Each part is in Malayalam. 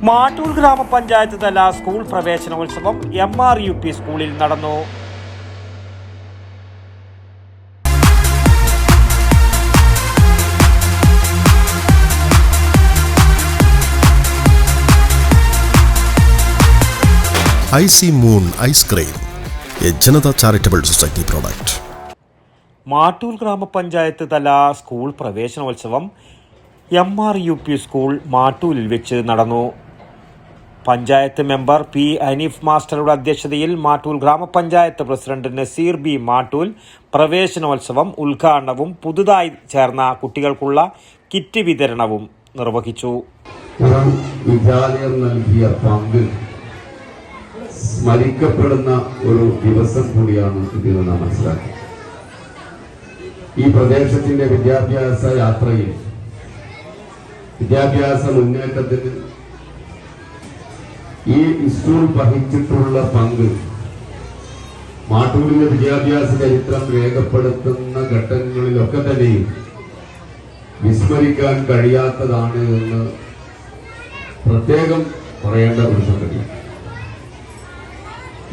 മാട്ടൂൽ ഗ്രാമപഞ്ചായത്ത് തല സ്കൂൾ പ്രവേശനോത്സവം MRUP സ്കൂളിൽ നടന്നു. Icy moon ice cream, A Janata charitable society product. Mattool ഗ്രാമപഞ്ചായത്ത് തല സ്കൂൾ പ്രവേശനോത്സവം MRUP സ്കൂൾ മാട്ടൂലിൽ വെച്ച് നടന്നു. Panchayat member P. ഹനീഫ് മാസ്റ്ററുടെ അധ്യക്ഷതയിൽ മാട്ടൂൽ ഗ്രാമപഞ്ചായത്ത് പ്രസിഡന്റ് നസീർ B. മാട്ടൂൽ പ്രവേശനോത്സവം ഉദ്ഘാടനവും പുതുതായി ചേർന്ന കുട്ടികൾക്കുള്ള കിറ്റ് വിതരണവും നിർവഹിച്ചു. വിദ്യാലയം നൽകിയ പങ്ക് സ്മരിക്കപ്പെടുന്ന ഒരു ദിവസം കൂടിയാണ് ഇതിൽ നാം മനസ്സിലാക്കി. ഈ പ്രദേശത്തിന്റെ വിദ്യാഭ്യാസ യാത്രയിൽ, വിദ്യാഭ്യാസ മുന്നേറ്റത്തിന് ഈ സ്കൂൾ വഹിച്ചിട്ടുള്ള പങ്ക് മാട്ടൂരിലെ വിദ്യാഭ്യാസ ചരിത്രം രേഖപ്പെടുത്തുന്ന ഘട്ടങ്ങളിലൊക്കെ തന്നെയും വിസ്മരിക്കാൻ കഴിയാത്തതാണ് എന്ന് പ്രത്യേകം പറയേണ്ട ഒരു സംഗതിയാണ്.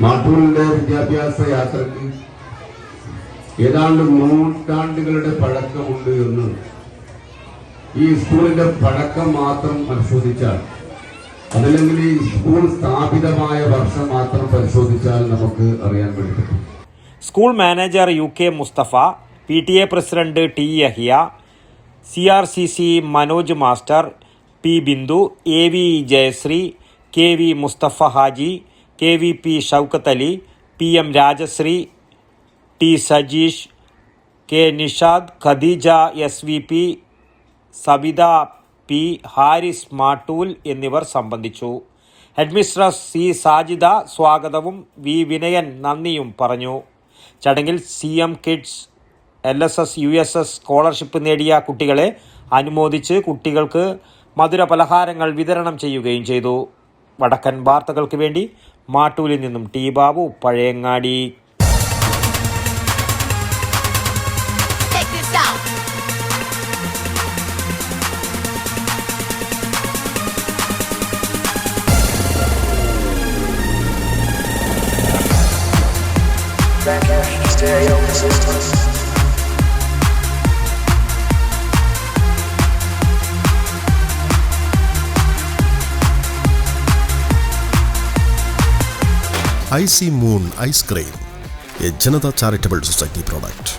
മാട്ടൂരിലെ വിദ്യാഭ്യാസ യാത്രയ്ക്ക് ഏതാണ്ട് നൂറ്റാണ്ടുകളുടെ പഴക്കമുണ്ട് എന്ന് ഈ സ്കൂളിന്റെ പഴക്കം മാത്രം പരിശോധിച്ചാൽ, അതല്ലെങ്കിൽ ഈ സ്കൂൾ സ്ഥാപിതമായ വർഷം മാത്രം പരിശോധിച്ചാൽ നമുക്ക് അറിയാൻ കഴിയും. School manager UK Mustafa, PTA president T. Yahiya, CRCC Manoj master, P. Bindu, AV Jayashree, KV Mustafa Haji, KVP Shoukath Ali, PM Rajashree, T. Sajeesh, K. Nishad, Khadeeja SVP, Sabitha P. Haris Mattool എന്നിവർ സംബന്ധിച്ചു. Headmistress C. സാജിദ സ്വാഗതവും V. വിനയൻ നന്ദിയും പറഞ്ഞു. ചടങ്ങിൽ CM kids, LSS USS scholarship നേടിയ കുട്ടികളെ അനുമോദിച്ച് കുട്ടികൾക്ക് മധുര പലഹാരങ്ങൾ വിതരണം ചെയ്യുകയും ചെയ്തു. വടക്കൻ വാർത്തകൾക്ക് വേണ്ടി മാട്ടൂലിൽ നിന്നും T. Babu, Pazhayangadi. Icy moon ice cream, A Janata charitable society product.